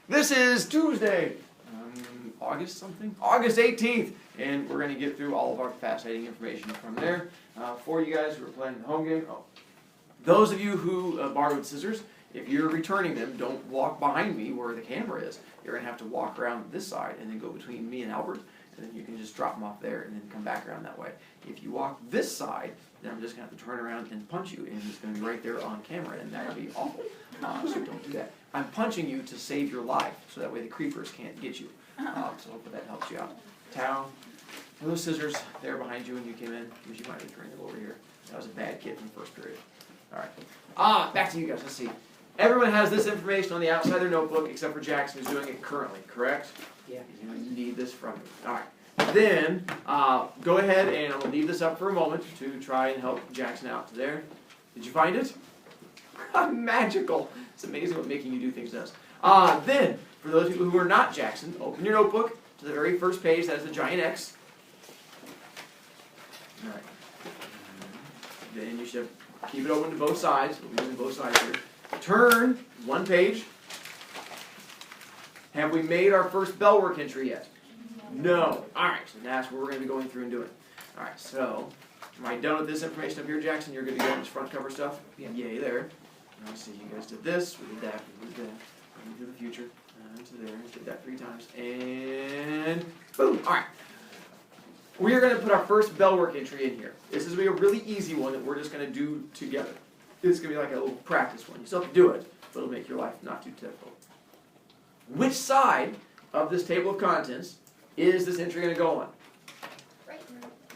This is Tuesday, August something? August 18th, and we're going to get through all of our fascinating information from there. For you guys who are playing the home game, those of you who borrowed scissors, if you're returning them, don't walk behind me where the camera is. You're going to have to walk around this side and then go between me and Albert, and then you can just drop them off there and then come back around that way. If you walk this side, then I'm just going to have to turn around and punch you, and it's going to be right there on camera, and that would be awful. So don't do that. I'm punching you to save your life, so that way the creepers can't get you. So hopefully that helps you out. Towel, those scissors there behind you when you came in, because you might be turning them over here. That was a bad kid from the first period. All right. Back to you guys. Let's see. Everyone has this information on the outside of their notebook, except for Jackson, who's doing it currently, correct? Yeah. He's going to need this from you. All right. Then, go ahead and I'm going to leave this up for a moment to try and help Jackson out. There. Did you find it? Magical. It's amazing what making you do things does. Then, for those of you who are not Jackson, open your notebook to the very first page. That is the giant X. All right. Then you should keep it open to both sides. We'll be using both sides here. Turn one page. Have we made our first bell work entry yet? No. Alright, so that's what we're going to be going through and doing. Alright, so, am I done with this information up here, Jackson? You're good to go on this front cover stuff? Yeah. Yay, there. I see you guys did this, we did that, we did that. Into the future, and to there, did that 3 times, and boom! Alright. We are going to put our first bell work entry in here. This is going to be a really easy one that we're just going to do together. It's going to be like a little practice one. You still have to do it, but it'll make your life not too difficult. Which side of this table of contents is this entry going to go on? Right.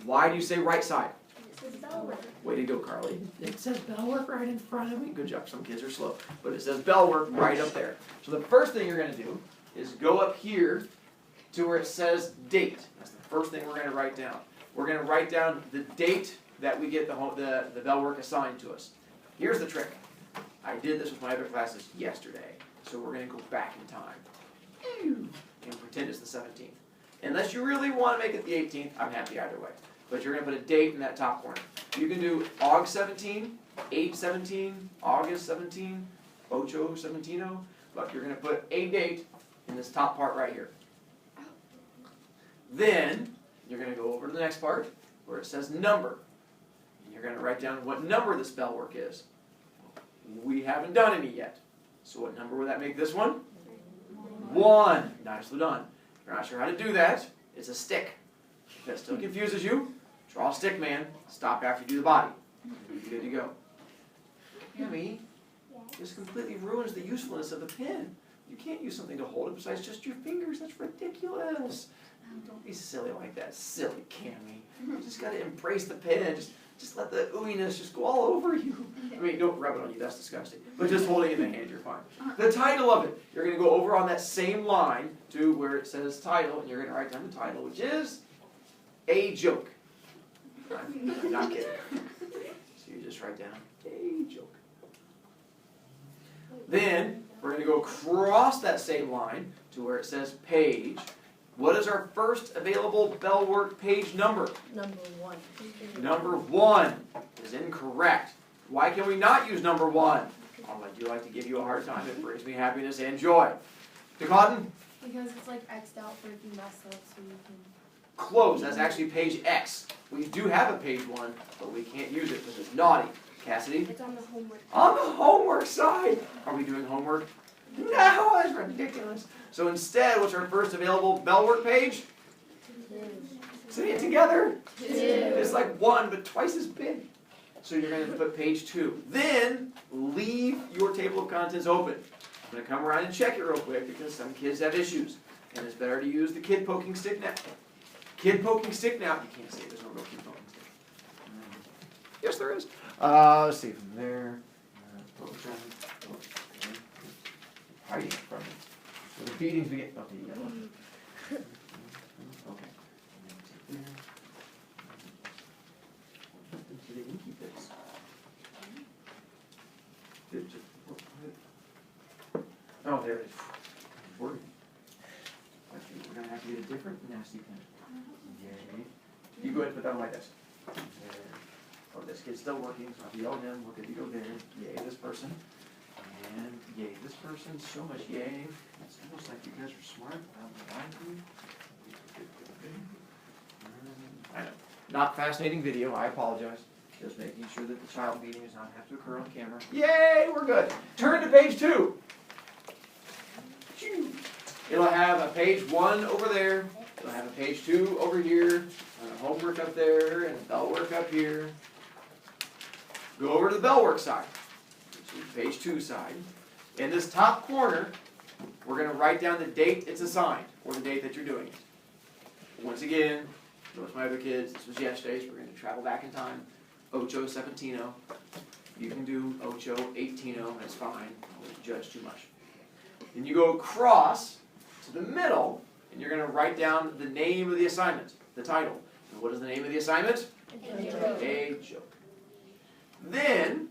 Why do you say right side? It says bell work. Way to go, Carly. It says bell work right in front of me. Good job. Some kids are slow. But it says bell work right up there. So the first thing you're going to do is go up here to where it says date. That's the first thing we're going to write down. We're going to write down the date that we get the bell work assigned to us. Here's the trick. I did this with my other classes yesterday. So we're going to go back in time. And pretend it's the 17th. Unless you really want to make it the 18th, I'm happy either way. But you're going to put a date in that top corner. You can do August 17, 8/17, August 17, Ocho 17, but you're going to put a date in this top part right here. Then you're going to go over to the next part where it says number. And you're going to write down what number the spell work is. We haven't done any yet. So what number would that make this one? 1. Nicely done. If you're not sure how to do that, it's a stick. If that still confuses you, draw a stick man. Stop after you do the body. You're good to go. Yummy. This completely ruins the usefulness of the pen. You can't use something to hold it besides just your fingers. That's ridiculous. Don't be silly like that. Silly Cammy. You just got to embrace the pen. Just let the ooiness just go all over you. I mean, don't rub it on you. That's disgusting. But just holding it in the hand, you're fine. The title of it. You're going to go over on that same line to where it says title, and you're going to write down the title, which is A Joke. I'm not kidding. So you just write down A Joke. Then we're going to go across that same line to where it says page. What is our first available bell work page number? Number 1. Number 1 is incorrect. Why can we not use number 1? Oh, I do like to give you a hard time. It brings me happiness and joy. DeCotton? Because it's like X'd out for if you mess up, so you can... Close. That's actually page X. We do have a page 1, but we can't use it because it's naughty. Cassidy? It's on the homework. On the homework side. Are we doing homework? No, that's ridiculous. So instead, what's our first available bell work page? 2. Say it together. 2. It's like 1, but twice as big. So you're going to put page 2. Then, leave your table of contents open. I'm going to come around and check it real quick because some kids have issues. And it's better to use the kid poking stick now. Kid poking stick now. You can't say there's no real kid poking stick. Yes, there is. Let's see, from there. Hiding from me. So the beatings we get. Okay, you got one. Okay. To the inky bits. Oh, there it is. We're going to have to get a different nasty pen. Yay. You go ahead and put that on my desk. There. Oh, this kid's still working, so I'll yell at him. We're good to go there. Yay, this person. And yay, this person. So much yay. That's almost Not fascinating video, I apologize. Just making sure that the child beating does not have to occur on camera. Yay, we're good. Turn to page 2. It'll have a page 1 over there. It'll have a page 2 over here, and a homework up there, and a bell work up here. Go over to the bell work side, which is page 2 side. In this top corner, we're going to write down the date it's assigned, or the date that you're doing it. Once again, notice my other kids, this was yesterday, so we're going to travel back in time. Ocho Sepentino. You can do Ocho 18, that's fine. I won't judge too much. Then you go across to the middle, and you're going to write down the name of the assignment, the title. And what is the name of the assignment? A joke. Then,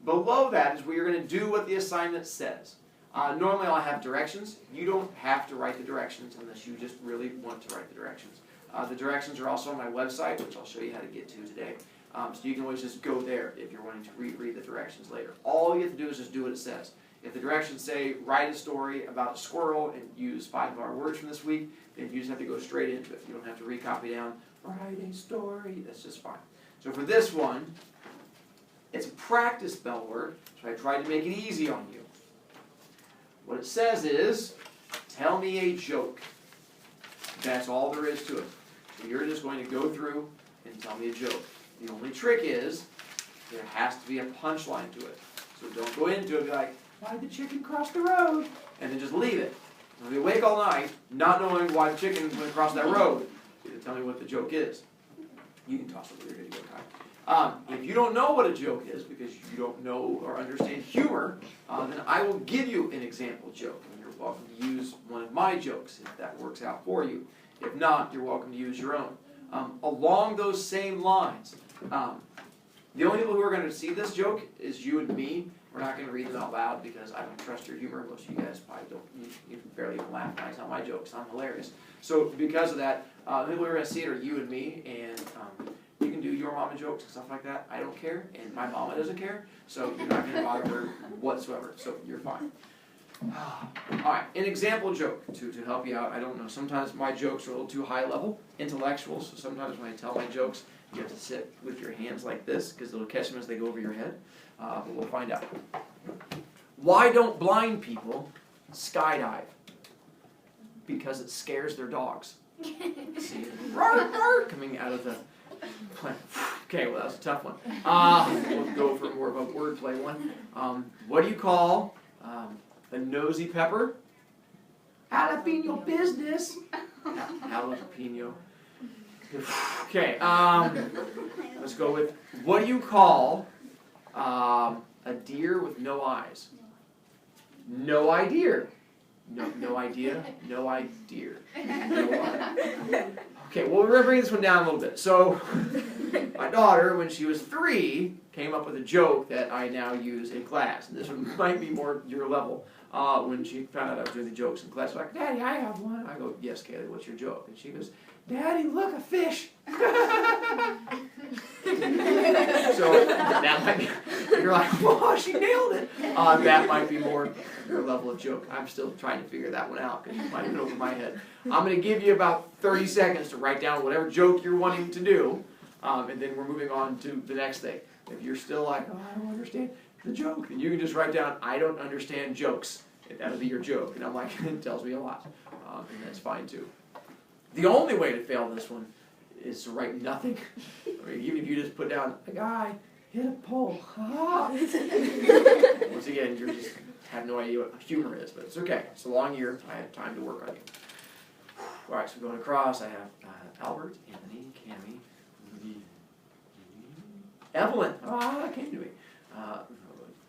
below that is where you're going to do what the assignment says. Normally I'll have directions. You don't have to write the directions unless you just really want to write the directions. The directions are also on my website, which I'll show you how to get to today. So you can always just go there if you're wanting to reread the directions later. All you have to do is just do what it says. If the directions say, write a story about a squirrel and use 5 of our words from this week, then you just have to go straight into it. You don't have to recopy down, write a story, that's just fine. So for this one, it's a practice bell word, so I tried to make it easy on you. What it says is, tell me a joke. That's all there is to it. So you're just going to go through and tell me a joke. The only trick is, there has to be a punchline to it. So don't go into it and be like, why'd the chicken cross the road? And then just leave it. You'll be awake all night, not knowing why the chicken went across that road. So tell me what the joke is. You can toss it over your video time. If you don't know what a joke is, because you don't know or understand humor, then I will give you an example joke. And you're welcome to use one of my jokes if that works out for you. If not, you're welcome to use your own. Along those same lines, the only people who are going to see this joke is you and me. We're not going to read them out loud because I don't trust your humor. Most of you guys probably don't. You barely even laugh. It's not my jokes. I'm hilarious. So because of that, the people who are going to see it are you and me. And you can do your mama jokes and stuff like that. I don't care, and my mama doesn't care. So you're not going to bother her whatsoever. So you're fine. Alright, an example joke to help you out. I don't know, sometimes my jokes are a little too high level, intellectual, so sometimes when I tell my jokes, you have to sit with your hands like this, because it'll catch them as they go over your head. But we'll find out. Why don't blind people skydive? Because it scares their dogs. See, coming out of the plane. Okay, well that was a tough one. We'll go for more of a wordplay one. What do you call a nosy pepper? Jalapeno business. Jalapeno. Okay, let's go with, what do you call a deer with no eyes? No idea. No idea. No idea. No idea. Okay, well, we're going to bring this one down a little bit. So, my daughter, when she was 3, came up with a joke that I now use in class. And this one might be more your level. When she found out I was doing the jokes in class, like, Daddy, I have one. I go, yes, Kaylee, what's your joke? And she goes, Daddy, look, a fish. So that might be, you're like, whoa, she nailed it. That might be more your level of joke. I'm still trying to figure that one out because it might have been over my head. I'm going to give you about 30 seconds to write down whatever joke you're wanting to do, and then we're moving on to the next thing. If you're still like, oh, I don't understand the joke, then you can just write down, I don't understand jokes. And that'll be your joke. And I'm like, it tells me a lot. And that's fine too. The only way to fail this one is to write nothing. I mean, even if you just put down, a guy hit a pole. Ah. Once again, you just have no idea what humor is, but it's okay. It's a long year. I have time to work on it. All right, so going across, I have Albert, Anthony, Cammie, Evelyn. Ah, that came to me.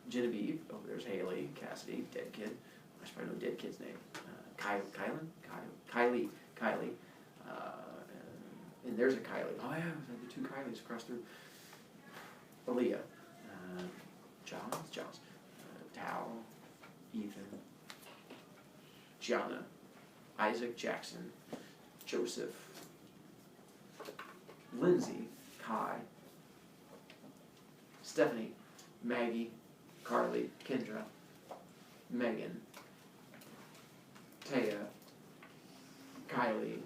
Genevieve. Oh, there's Haley, Cassidy, Dead Kid. I should probably know Dead Kid's name. Kylie. And there's a Kylie. Oh yeah, there's 2 Kylies across through. Aaliyah. Johns. Tao. Ethan. Gianna. Isaac Jackson. Joseph. Lindsay. Kai. Stephanie. Maggie. Carly. Kendra. Megan. Taya. Kylie.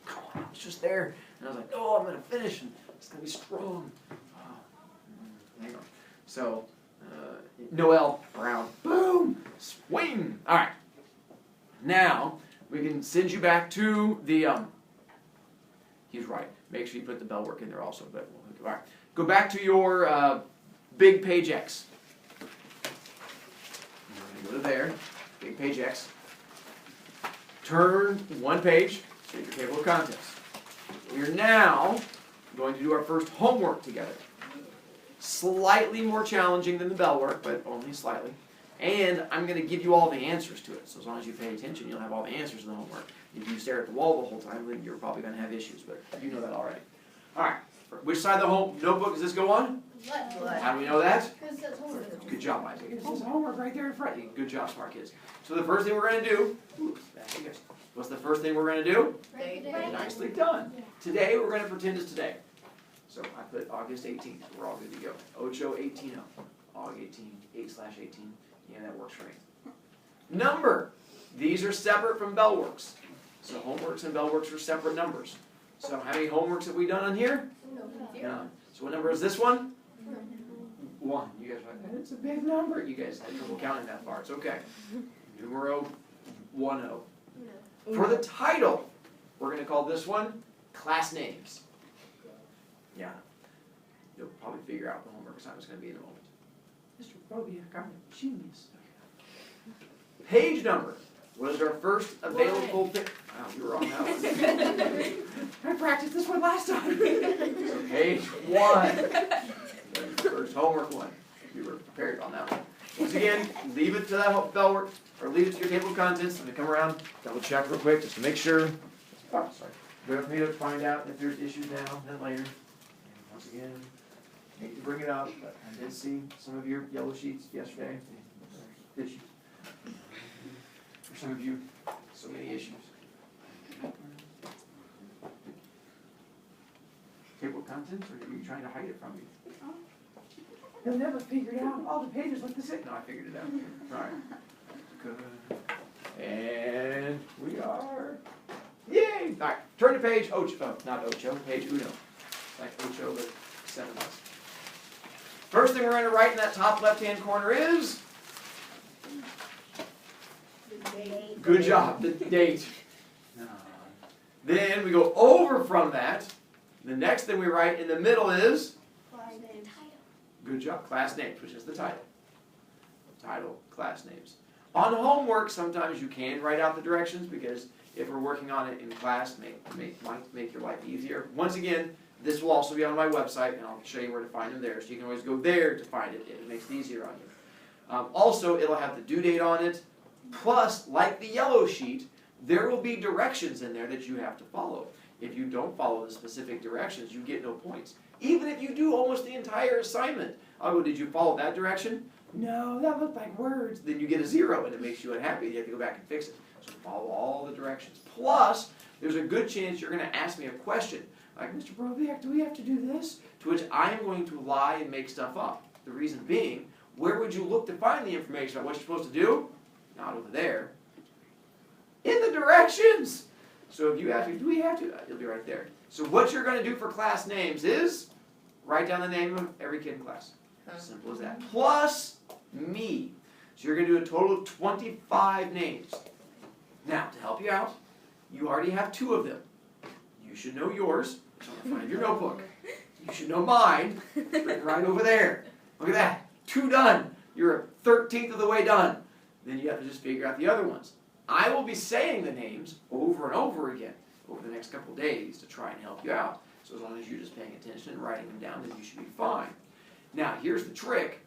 Come on. it's just there. And I was like, oh, I'm going to finish, and it's going to be strong. Hang on. So, Noel Brown, boom, swing. All right. Now, we can send you back to the, he's right. Make sure you put the bell work in there also. But all right. Go back to your big page X. You're going to go to there, big page X. Turn one page, take your table of contents. We're now going to do our first homework together. Slightly more challenging than the bell work, but only slightly. And I'm going to give you all the answers to it. So as long as you pay attention, you'll have all the answers to the homework. If you stare at the wall the whole time, then you're probably going to have issues, but you know that already. All right. Which side of the home notebook does this go on? What? How do we know that? Because that's homework. Good job, Isaac. It says homework right there in front of you. Good job, smart kids. So the first thing we're going to do, what's the first thing we're going to do? Right. Nicely done. Today we're going to pretend it's today. So I put August 18th. We're all good to go. Ocho 18. Aug 18, 8/18. Yeah, that works for me. Number. These are separate from bellworks. So homeworks and bellworks are separate numbers. So how many homeworks have we done on here? None. So what number is this one? 1. You guys are like, it's a big number. You guys had trouble counting that far. It's okay. Numero 10. For the title, we're going to call this one class names. Yeah. You'll probably figure out the homework assignment's going to be in a moment. Mr. Brovicast, I'm a genius. Page number. What is our first available page? Wow, you were on that one. I practiced this one last time. So page 1. First homework 1. You were prepared on that one. Once again, leave it to that bell work, or leave it to your table of contents. I'm going to come around, double check real quick just to make sure. Oh, sorry. Good for me to find out if there's issues now, then later. And once again, hate to bring it up, but I did see some of your yellow sheets yesterday. Issues. For some of you, so many issues. Table of contents, or are you trying to hide it from me? You'll never figure it out. All the pages look the same. No, I figured it out. All right. Good. And we are. Yay! All right. Turn to page Ocho. Not Ocho. Page Uno. Like Ocho, but 7 less. First thing we're going to write in that top left-hand corner is. Good job. The date. Then we go over from that. The next thing we write in the middle is. Good job. Class names, which is the title. Title, class names. On homework, sometimes you can write out the directions because if we're working on it in class, it might make your life easier. Once again, this will also be on my website, and I'll show you where to find them there. So you can always go there to find it if it makes it easier on you. Also, it'll have the due date on it. Plus, like the yellow sheet, there will be directions in there that you have to follow. If you don't follow the specific directions, you get no points. Even if you do almost the entire assignment. I'll go, did you follow that direction? No, that looked like words. Then you get a 0 and it makes you unhappy. You have to go back and fix it. So follow all the directions. Plus, there's a good chance you're going to ask me a question. Like, Mr. Brovicast, do we have to do this? To which I am going to lie and make stuff up. The reason being, where would you look to find the information about what you're supposed to do? Not over there. In the directions. So if you ask me, do we have to? It'll be right there. So what you're going to do for class names is write down the name of every kid in class. Simple as that. Plus me. So you're going to do a total of 25 names. Now, to help you out, you already have 2 of them. You should know yours. It's on the front of your notebook. You should know mine. It's written right over there. Look at that. 2 done. You're a 13th of the way done. Then you have to just figure out the other ones. I will be saying the names over and over again over the next couple days to try and help you out. So as long as you're just paying attention and writing them down, then you should be fine. Now, here's the trick.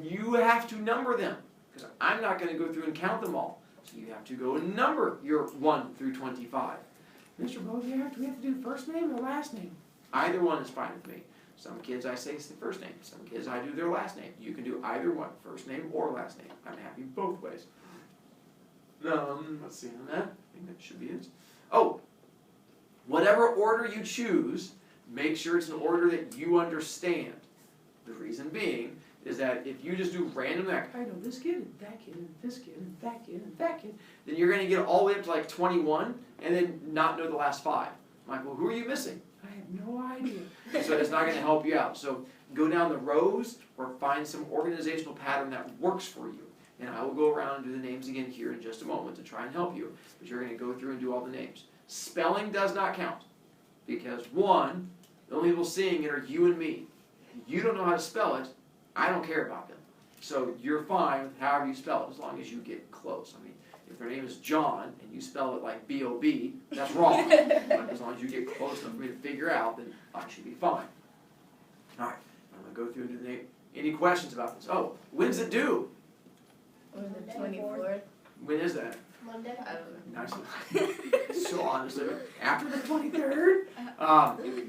You have to number them, because I'm not going to go through and count them all. So you have to go and number your 1 through 25. Mr. Brovicast, do we have to do first name or last name? Either one is fine with me. Some kids I say it's the first name. Some kids I do their last name. You can do either one, first name or last name. I'm happy both ways. Let's see on that. I think that should be it. Oh, whatever order you choose, make sure it's an order that you understand. The reason being is that if you just do random, like, I know this kid, and that kid, and this kid, and that kid, and that kid, then you're going to get all the way up to like 21, and then not know the last 5. I'm like, well, who are you missing? I have no idea. So it's not going to help you out. So go down the rows or find some organizational pattern that works for you. And I will go around and do the names again here in just a moment to try and help you. But you're going to go through and do all the names. Spelling does not count. Because one, the only people seeing it are you and me. You don't know how to spell it, I don't care about them. So you're fine with however you spell it as long as you get close. I mean, if their name is John and you spell it like B-O-B, that's wrong. But as long as you get close enough for me to figure out, then I should be fine. All right, I'm going to go through and do the name. Any questions about this? Oh, when's it due? On the 24th. When is that? Monday. I don't know. Nice. So honestly, after the 23rd,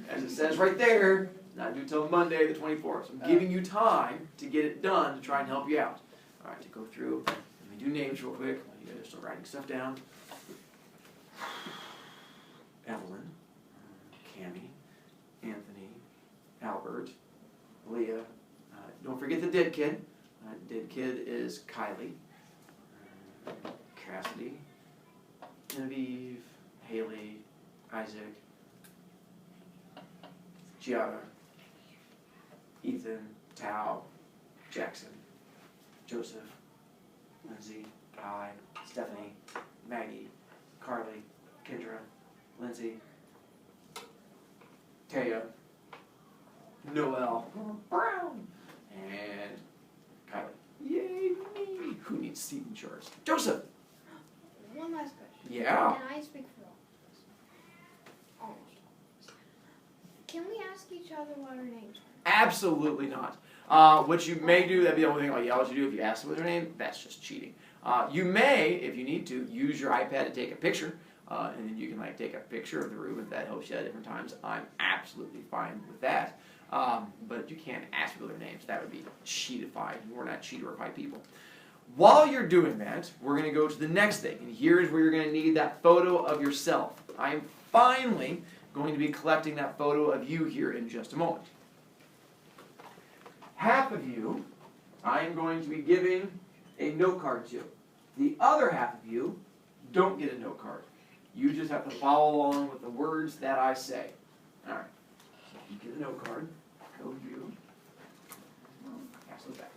as it says right there, not due till Monday the 24th. So I'm giving you time to get it done to try and help you out. All right, to go through, let me do names real quick. You guys start writing stuff down. Evelyn, Cammie, Anthony, Albert, Leah. Don't forget the dead kid. Dead kid is Kylie, Cassidy, Genevieve, Haley, Isaac, Giada, Ethan, Tao, Jackson, Joseph, Lindsay, Kai, Stephanie, Maggie, Carly, Kendra, Lindsay, Taya, Noel, Brown, and Kylie. Yay, me! Who needs seating charts? Joseph! One last question. Yeah. Can I speak for all? Almost. Can we ask each other what our names are? Absolutely not. What you may do, that'd be the only thing I'll yell at you to do if you ask them what their name, that's just cheating. You may, if you need to, use your iPad to take a picture, and then you can like take a picture of the room if that helps you at different times. I'm absolutely fine with that. But you can't ask people their names. That would be cheatified. We're not cheaterified people. While you're doing that, we're going to go to the next thing. And here's where you're going to need that photo of yourself. I am finally going to be collecting that photo of you here in just a moment. Half of you, I am going to be giving a note card to. The other half of you don't get a note card. You just have to follow along with the words that I say. All right. So you get a note card. Go you. Pass those back.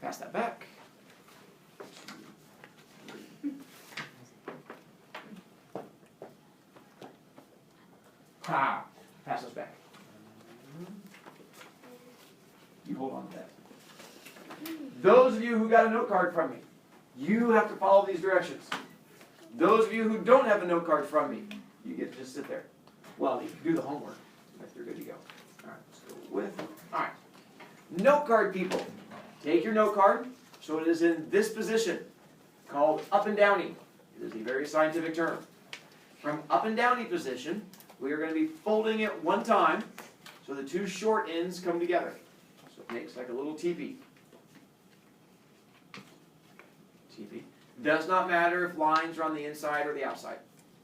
Pass that back. Ha! Pass those back. You hold on to that. Those of you who got a note card from me, you have to follow these directions. Those of you who don't have a note card from me, you get to just sit there. Well, you can do the homework if you're good to go. All right, let's go with. All right. Note card people. Take your note card, so it is in this position, called up and downy. It is a very scientific term. From up and downy position, we are going to be folding it one time, so the two short ends come together. So it makes like a little teepee. Teepee. Does not matter if lines are on the inside or the outside.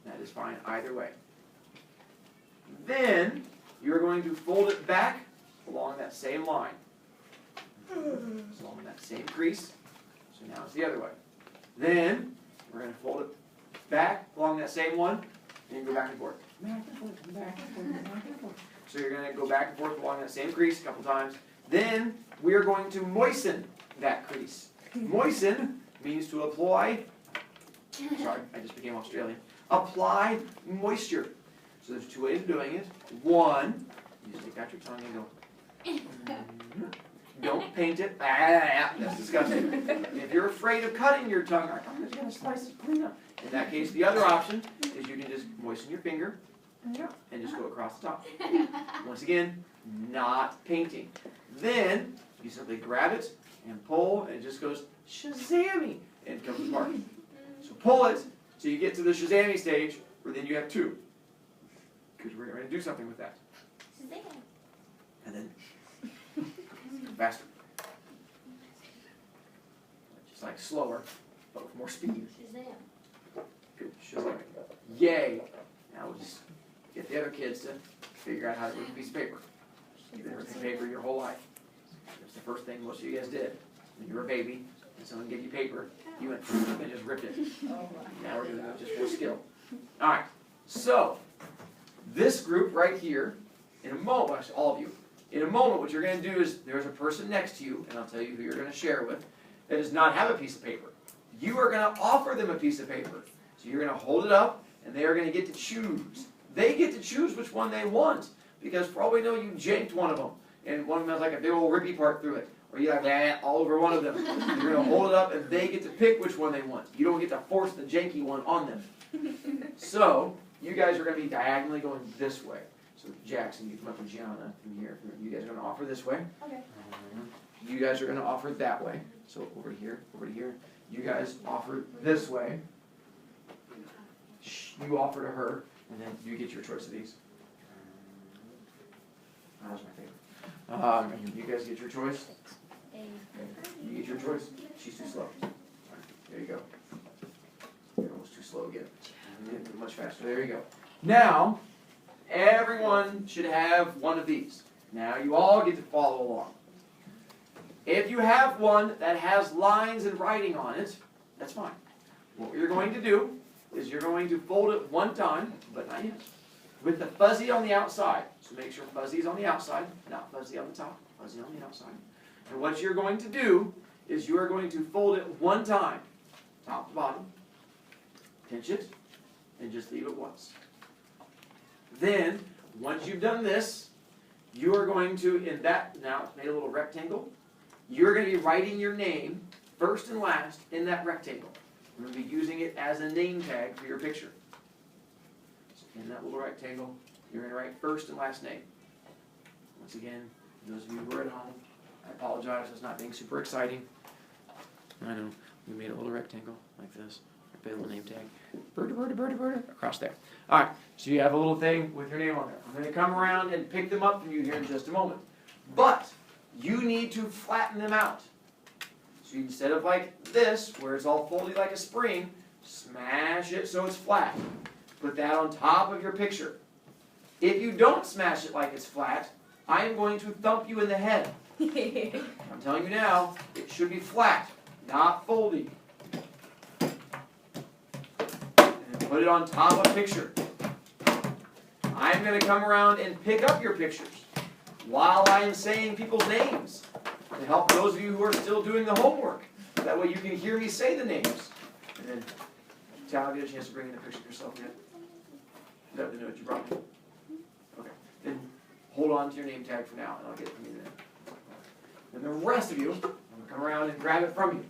That is fine either way. Then, you're going to fold it back along that same line. So along that same crease. So now it's the other way. Then, we're going to fold it back along that same one, and go back and forth. Back and forth, back and forth, back and forth. So you're going to go back and forth along that same crease a couple times. Then, we are going to moisten that crease. Moisten means to apply, sorry, I just became Australian. Apply moisture. So there's two ways of doing it. One, you just take out your tongue and go. Don't paint it. That's disgusting. If you're afraid of cutting your tongue, like, I'm just going to slice it clean up. In that case, the other option is you can just moisten your finger and just go across the top. Once again, not painting. Then, you simply grab it and pull, and it just goes Shazammy, and it comes apart. So pull it till you get to the Shazammy stage, where then you have two. Because we're going to do something with that. And then, faster. Just like slower, but with more speed. Good, Shazam. Yay! Now we'll just get the other kids to figure out how to read a piece of paper. You've been reading paper your whole life. That's the first thing most of you guys did when you were a baby. and someone gave you paper, you went and just ripped it. Now we're doing it just more skill. All right, so this group right here, in a moment, actually all of you, in a moment what you're going to do is there's a person next to you, and I'll tell you who you're going to share with, that does not have a piece of paper. You are going to offer them a piece of paper. So you're going to hold it up, and they are going to get to choose. They get to choose which one they want, because for all we know, you janked one of them, and one of them has like a big old rippy part through it, or you have that all over one of them. You're going to hold it up, and they get to pick which one they want. You don't get to force the janky one on them. So you guys are going to be diagonally going this way. So Jackson, you come up, and Gianna from here. You guys are going to offer this way. Okay. You guys are going to offer that way. So over to here, over to here. You guys offer this way. You offer to her, and then you get your choice of these. That was my favorite. You guys get your choice. You get your choice. She's too slow. There you go. You're almost too slow again. Much faster. There you go. Now, everyone should have one of these. Now, you all get to follow along. If you have one that has lines and writing on it, that's fine. What you're going to do is you're going to fold it one time, but not yet, with the fuzzy on the outside. So make sure fuzzy is on the outside, not fuzzy on the top, fuzzy on the outside. And what you're going to do is you are going to fold it one time, top to bottom, pinch it, and just leave it once. Then, once you've done this, you are going to, now it's made a little rectangle, you're going to be writing your name, first and last, in that rectangle. We're going to be using it as a name tag for your picture. So in that little rectangle, you're going to write first and last name. Once again, those of you who are at home, I apologize, it's not being super exciting. I know, we made a little rectangle like this. I put a little name tag. Bird, across there. Alright, so you have a little thing with your name on there. I'm going to come around and pick them up from you here in just a moment. But, you need to flatten them out. So instead of like this, where it's all folded like a spring, smash it so it's flat. Put that on top of your picture. If you don't smash it like it's flat, I am going to thump you in the head. I'm telling you now, it should be flat, not folded. And then put it on top of a picture. I'm going to come around and pick up your pictures while I'm saying people's names to help those of you who are still doing the homework. That way you can hear me say the names. And then, Tal, have you had a chance to bring in a picture of yourself yet? Is that the note you brought me? Okay. Then hold on to your name tag for now, and I'll get it from you then. And the rest of you, I'm going to come around and grab it from you.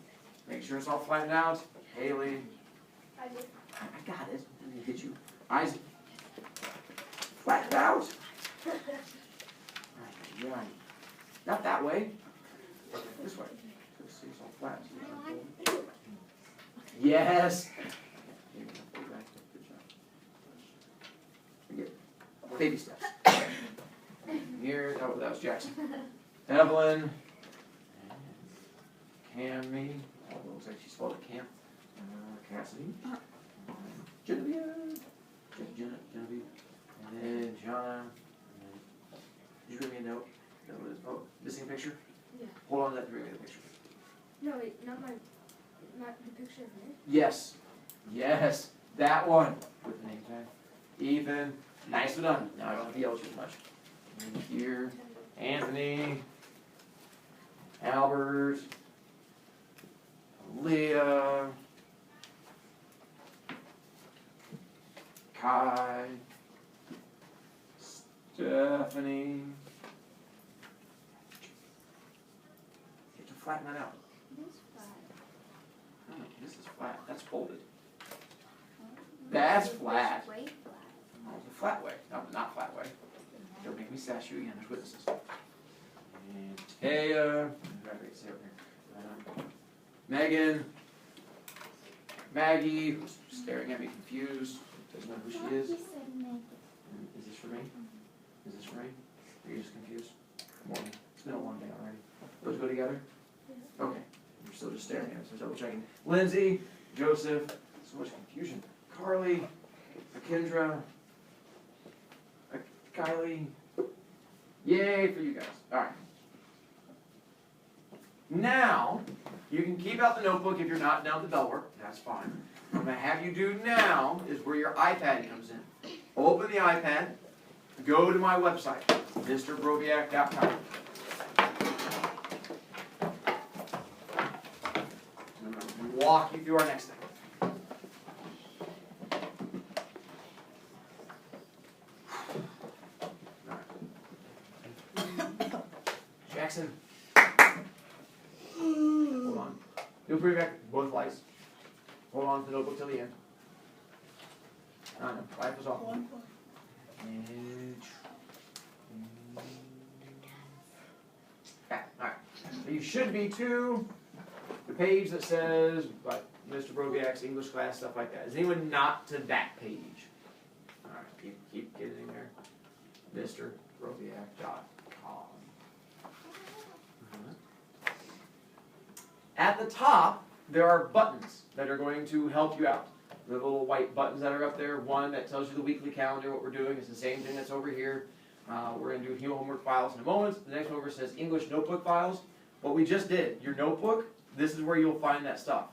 Make sure it's all flattened out. Haley. I got it. Let me get you. Isaac. Flatten it out. Right. Not that way. This way. So it's all flat. Yes. Good. Baby steps. Here. Oh, that was Jackson. Evelyn. Cammy. Oh, it looks like she spelled it Cam. Cassidy. Genevieve. Genevieve. And then John. Did you bring me a note? Oh, missing picture? Yeah. Hold on to that to bring me the picture. No, wait, not the picture of me. Yes. Yes. That one. With the name tag. Ethan. Nicely done. Now I don't have to yell at you as much. And here. Anthony. Albert. Leah. Kai. Stephanie. Get to flatten that out. Oh, this is flat. That's folded. That's flat. Way flat. Oh, it's a flat way. No, not flat way. Don't make me sass you again. There's witnesses. And Taya. Megan. Maggie, who's staring at me confused. Doesn't know who she is. Is this for me? Is this for me? Are you just confused? Morning. It's been a long day already. Those go together? Okay. You're still just staring at us. So double checking. Lindsay, Joseph, so much confusion. Carly, Kendra, Kylie. Yay for you guys. Alright. Now, You can keep out the notebook if you're not done with the bell work. That's fine. What I'm going to have you do now is where your iPad comes in. Open the iPad. Go to my website, MrBroviac.com. I'm going to walk you through our next thing. Jackson. Hold on. You'll bring back both lights. Hold on to the notebook till the end. I know, light was off. Okay, alright. So you should be to the page that says, like, Mr. Broviac's English class, stuff like that. Is anyone not to that page? Alright, keep getting in there. MrBroviac.com. At the top, there are buttons that are going to help you out. The little white buttons that are up there, one that tells you the weekly calendar, what we're doing. It's the same thing that's over here. We're going to do homework files in a moment. The next one over says English notebook files. What we just did, your notebook, this is where you'll find that stuff.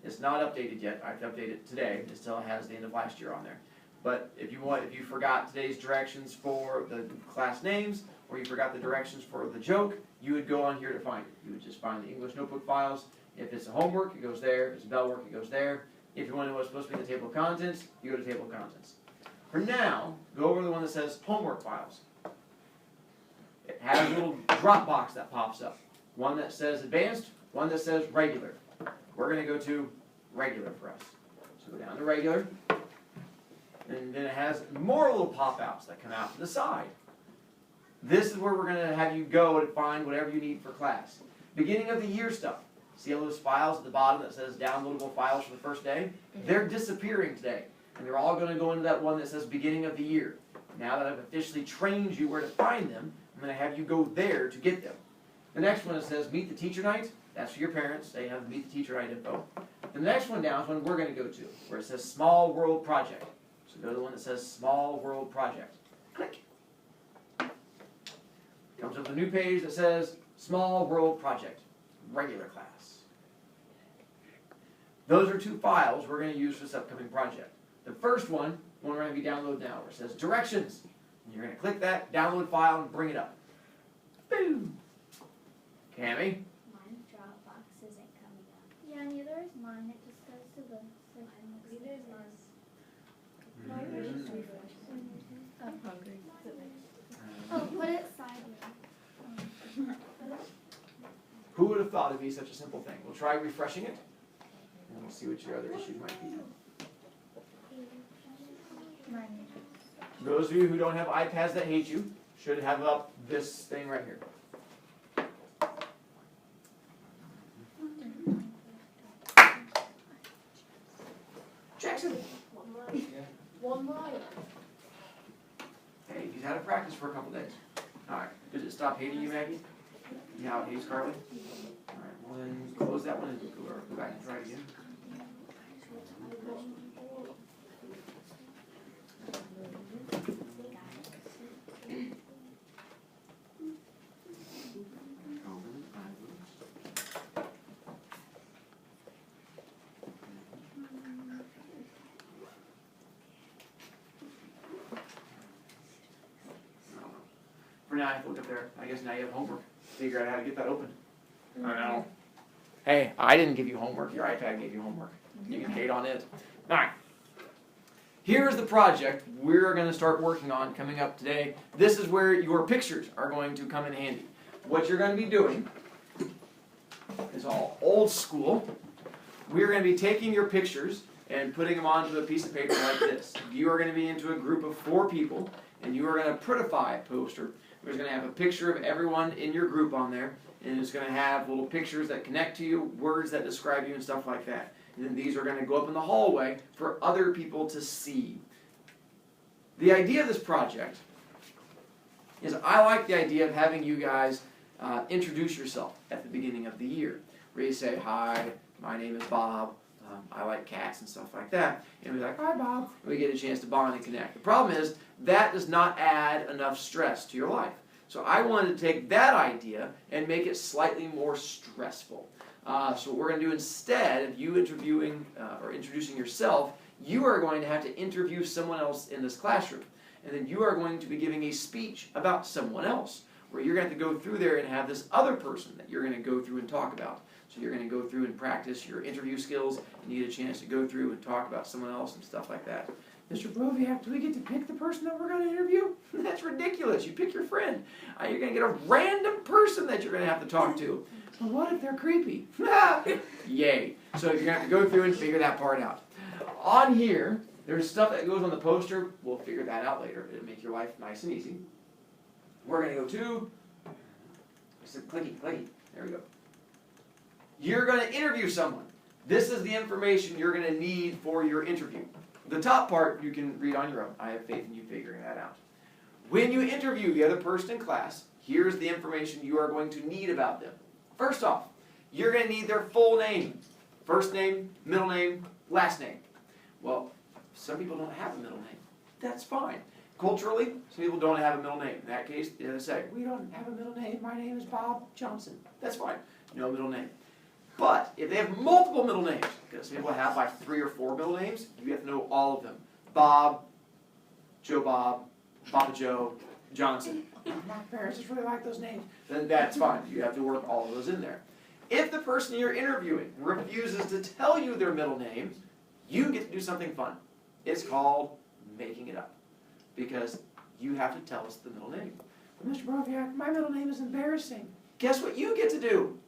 It's not updated yet. I have to update it today. It still has the end of last year on there. But if you forgot today's directions for the class names, or you forgot the directions for the joke, you would go on here to find it. You would just find the English notebook files. If it's a homework, it goes there. If it's a bell work, it goes there. If you want to know what's supposed to be in the table of contents, you go to table of contents. For now, go over to the one that says homework files. It has a little drop box that pops up. One that says advanced, one that says regular. We're going to go to regular for us. So go down to regular. And then it has more little pop-outs that come out to the side. This is where we're going to have you go and find whatever you need for class. Beginning of the year stuff. See all those files at the bottom that says downloadable files for the first day? They're disappearing today. And they're all going to go into that one that says beginning of the year. Now that I've officially trained you where to find them, I'm going to have you go there to get them. The next one that says meet the teacher night. That's for your parents. They have the meet the teacher night info. The next one down is one we're going to go to, where it says small world project. So go to the one that says small world project. Click. Comes up with a new page that says small world project. Regular class. Those are two files we're going to use for this upcoming project. The first one we're going to be download now, where it says directions. And you're going to click that, download file, and bring it up. Boom! Cammy? Mine Dropbox isn't coming up. Yeah, neither is mine. It just goes to the Neither is mine. I'm hungry. Oh, put it sideways. Who would have thought it'd be such a simple thing? We'll try refreshing it, and we'll see what your other issues might be. Those of you who don't have iPads that hate you should have up this thing right here. Jackson! One line. Hey, he's had to practice for a couple days. Alright, did it stop hating you, Maggie? You know how it hates Carly? Alright, well then close that one and go back and try it again. For now, I have to look up there. I guess now you have homework. Figure out how to get that open. I know. Hey, I didn't give you homework. Your iPad gave you homework. You can hate on it. All right. Here's the project we're going to start working on coming up today. This is where your pictures are going to come in handy. What you're going to be doing is all old school. We're going to be taking your pictures and putting them onto a piece of paper like this. You are going to be into a group of 4 people, and you are going to prettify a poster. We're going to have a picture of everyone in your group on there, and it's going to have little pictures that connect to you, words that describe you, and stuff like that. And then these are going to go up in the hallway for other people to see. The idea of this project is I like the idea of having you guys introduce yourself at the beginning of the year, where you say, hi, my name is Bob, I like cats and stuff like that. And we're like, hi Bob. And we get a chance to bond and connect. The problem is that does not add enough stress to your life. So I wanted to take that idea and make it slightly more stressful. So what we're going to do instead of you interviewing or introducing yourself, you are going to have to interview someone else in this classroom. And then you are going to be giving a speech about someone else, where you're going to have to go through there and have this other person that you're going to go through and talk about. So you're going to go through and practice your interview skills, and you get a chance to go through and talk about someone else and stuff like that. Mr. Brovicast, do we get to pick the person that we're going to interview? That's ridiculous. You pick your friend. You're going to get a random person that you're going to have to talk to. Well, what if they're creepy? Yay. So you're going to have to go through and figure that part out. On here, there's stuff that goes on the poster. We'll figure that out later. It'll make your life nice and easy. We're going to go to, clicky. There we go. You're going to interview someone. This is the information you're going to need for your interview. The top part you can read on your own. I have faith in you figuring that out. When you interview the other person in class, here's the information you are going to need about them. First off, you're going to need their full name. First name, middle name, last name. Well, some people don't have a middle name. That's fine. Culturally, some people don't have a middle name. In that case, they say, we don't have a middle name. My name is Bob Johnson. That's fine. No middle name. But if they have multiple middle names, because some people have like 3 or 4 middle names, you have to know all of them. Bob, Joe Bob, Papa Joe, Johnson. My parents just really like those names. Then that's fine. You have to work all of those in there. If the person you're interviewing refuses to tell you their middle name, you get to do something fun. It's called making it up. Because you have to tell us the middle name. But Mr. Brovicast, my middle name is embarrassing. Guess what you get to do?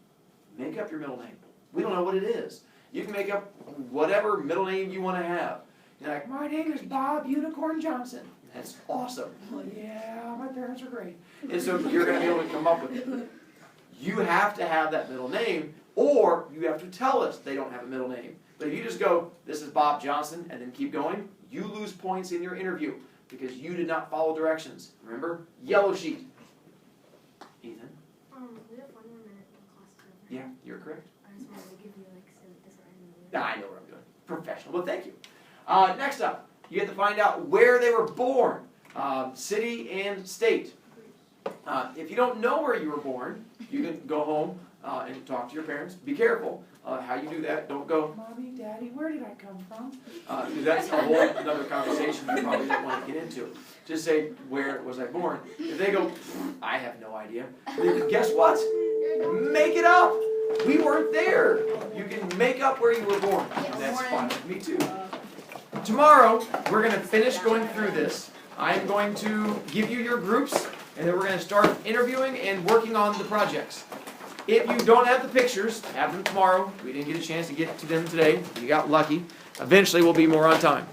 Make up your middle name. We don't know what it is. You can make up whatever middle name you want to have. You're like, my name is Bob Unicorn Johnson. That's awesome. Well, yeah, my parents are great. And so you're going to be able to come up with it. You have to have that middle name, or you have to tell us they don't have a middle name. But if you just go, this is Bob Johnson, and then keep going, you lose points in your interview because you did not follow directions. Remember? Yellow sheet. Ethan? We have 1 more minute in class. Yeah, you're correct. I just wanted to give you like this item. I know what I'm doing. Professional. Well, thank you. Next up, you have to find out where they were born, city and state. If you don't know where you were born, you can go home and talk to your parents. Be careful how you do that. Don't go, Mommy, Daddy, where did I come from? Because that's a whole other conversation you probably don't want to get into. Just say, where was I born? If they go, I have no idea, then guess what? Make it up. We weren't there. You can make up where you were born. That's fine with me too. Tomorrow, we're going to finish going through this. I'm going to give you your groups, and then we're going to start interviewing and working on the projects. If you don't have the pictures, have them tomorrow. We didn't get a chance to get to them today. You got lucky. Eventually, we'll be more on time.